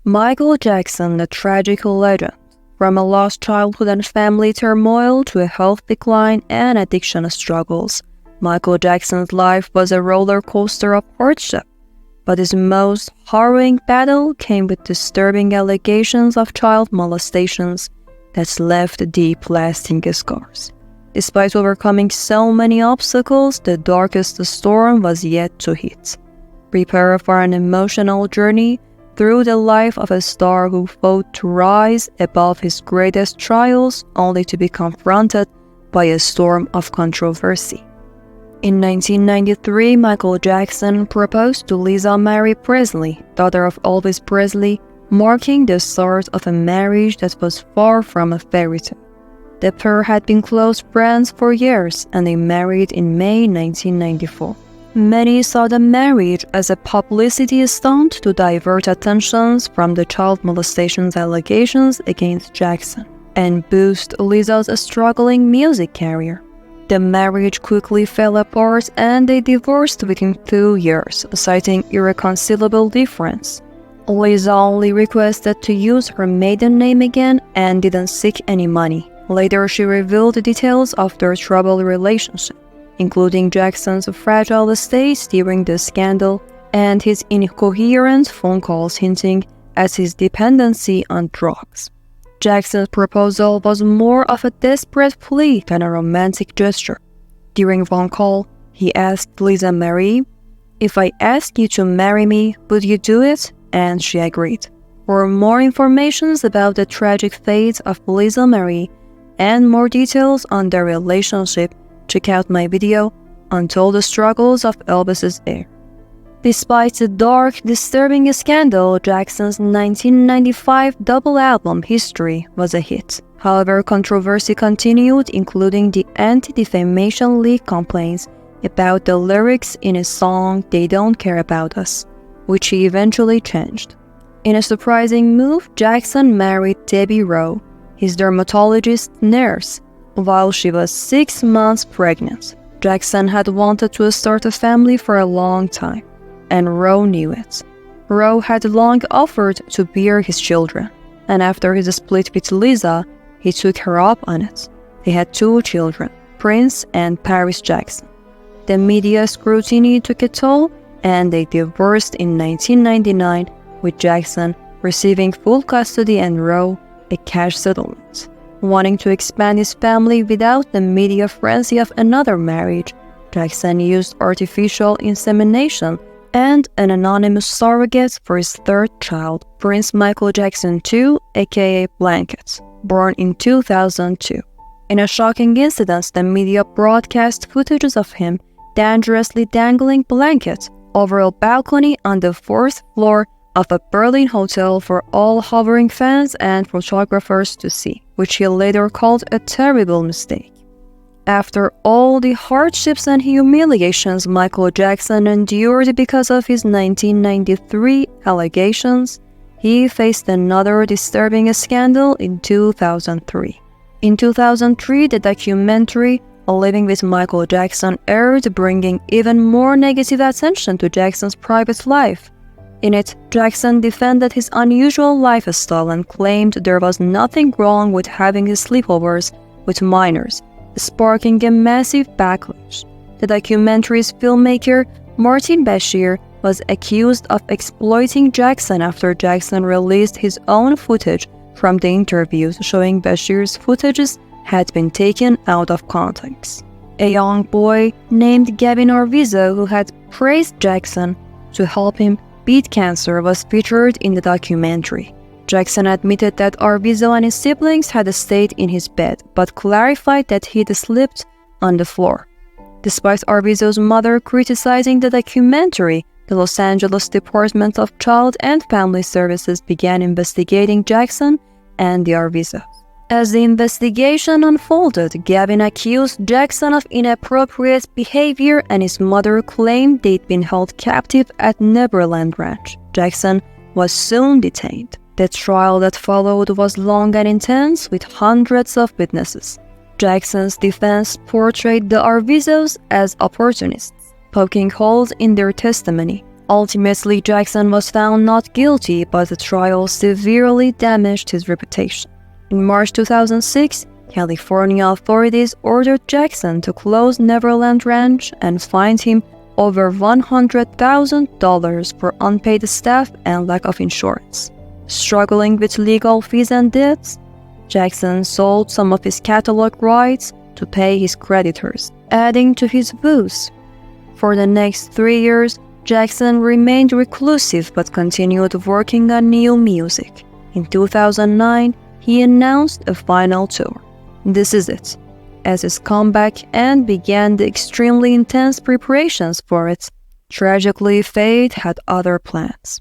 Michael Jackson, the tragic legend. From a lost childhood and family turmoil to a health decline and addiction struggles, Michael Jackson's life was a roller coaster of hardship. But his most harrowing battle came with disturbing allegations of child molestations that left deep, lasting scars. Despite overcoming so many obstacles, the darkest storm was yet to hit. Prepare for an emotional journey through the life of a star who fought to rise above his greatest trials only to be confronted by a storm of controversy. In 1993, Michael Jackson proposed to Lisa Marie Presley, daughter of Elvis Presley, marking the start of a marriage that was far from a fairy tale. The pair had been close friends for years, and they married in May 1994. Many saw the marriage as a publicity stunt to divert attentions from the child molestation allegations against Jackson and boost Lisa's struggling music career. The marriage quickly fell apart and they divorced within 2 years, citing irreconcilable difference. Lisa only requested to use her maiden name again and didn't seek any money. Later, she revealed details of their troubled relationship, including Jackson's fragile state during the scandal and his incoherent phone calls hinting at his dependency on drugs. Jackson's proposal was more of a desperate plea than a romantic gesture. During one call, he asked Lisa Marie, "If I asked you to marry me, would you do it?" And she agreed. For more information about the tragic fate of Lisa Marie and more details on their relationship, check out my video, Untold Struggles of Elvis's Heir. Despite the dark, disturbing scandal, Jackson's 1995 double album History was a hit. However, controversy continued, including the Anti-Defamation League complaints about the lyrics in his song They Don't Care About Us, which he eventually changed. In a surprising move, Jackson married Debbie Rowe, his dermatologist nurse, while she was 6 months pregnant. Jackson had wanted to start a family for a long time, and Rowe knew it. Rowe had long offered to bear his children, and after his split with Lisa, he took her up on it. They had 2 children, Prince and Paris Jackson. The media scrutiny took a toll, and they divorced in 1999, with Jackson receiving full custody and Rowe a cash settlement. Wanting to expand his family without the media frenzy of another marriage, Jackson used artificial insemination and an anonymous surrogate for his 3rd child, Prince Michael Jackson II, aka Blanket, born in 2002. In a shocking incident, the media broadcast footages of him dangerously dangling Blanket over a balcony on the 4th floor of a Berlin hotel for all hovering fans and photographers to see, which he later called a terrible mistake. After all the hardships and humiliations Michael Jackson endured because of his 1993 allegations, he faced another disturbing scandal in 2003. In 2003, the documentary Living with Michael Jackson aired, bringing even more negative attention to Jackson's private life. In it, Jackson defended his unusual lifestyle and claimed there was nothing wrong with having his sleepovers with minors, sparking a massive backlash. The documentary's filmmaker, Martin Bashir, was accused of exploiting Jackson after Jackson released his own footage from the interviews, showing Bashir's footages had been taken out of context. A young boy named Gavin Arvizo, who had praised Jackson to help him beat cancer, was featured in the documentary. Jackson admitted that Arvizo and his siblings had stayed in his bed, but clarified that he'd slept on the floor. Despite Arvizo's mother criticizing the documentary, the Los Angeles Department of Child and Family Services began investigating Jackson and the Arvizos. As the investigation unfolded, Gavin accused Jackson of inappropriate behavior and his mother claimed they'd been held captive at Neverland Ranch. Jackson was soon detained. The trial that followed was long and intense, with hundreds of witnesses. Jackson's defense portrayed the Arvizos as opportunists, poking holes in their testimony, Ultimately, Jackson was found not guilty, but the trial severely damaged his reputation. In March 2006, California authorities ordered Jackson to close Neverland Ranch and fined him over $100,000 for unpaid staff and lack of insurance. Struggling with legal fees and debts, Jackson sold some of his catalog rights to pay his creditors, adding to his woes. For the next 3 years, Jackson remained reclusive but continued working on new music. In 2009, he announced a final tour. This is it, as his comeback and began the extremely intense preparations for it. Tragically, fate had other plans.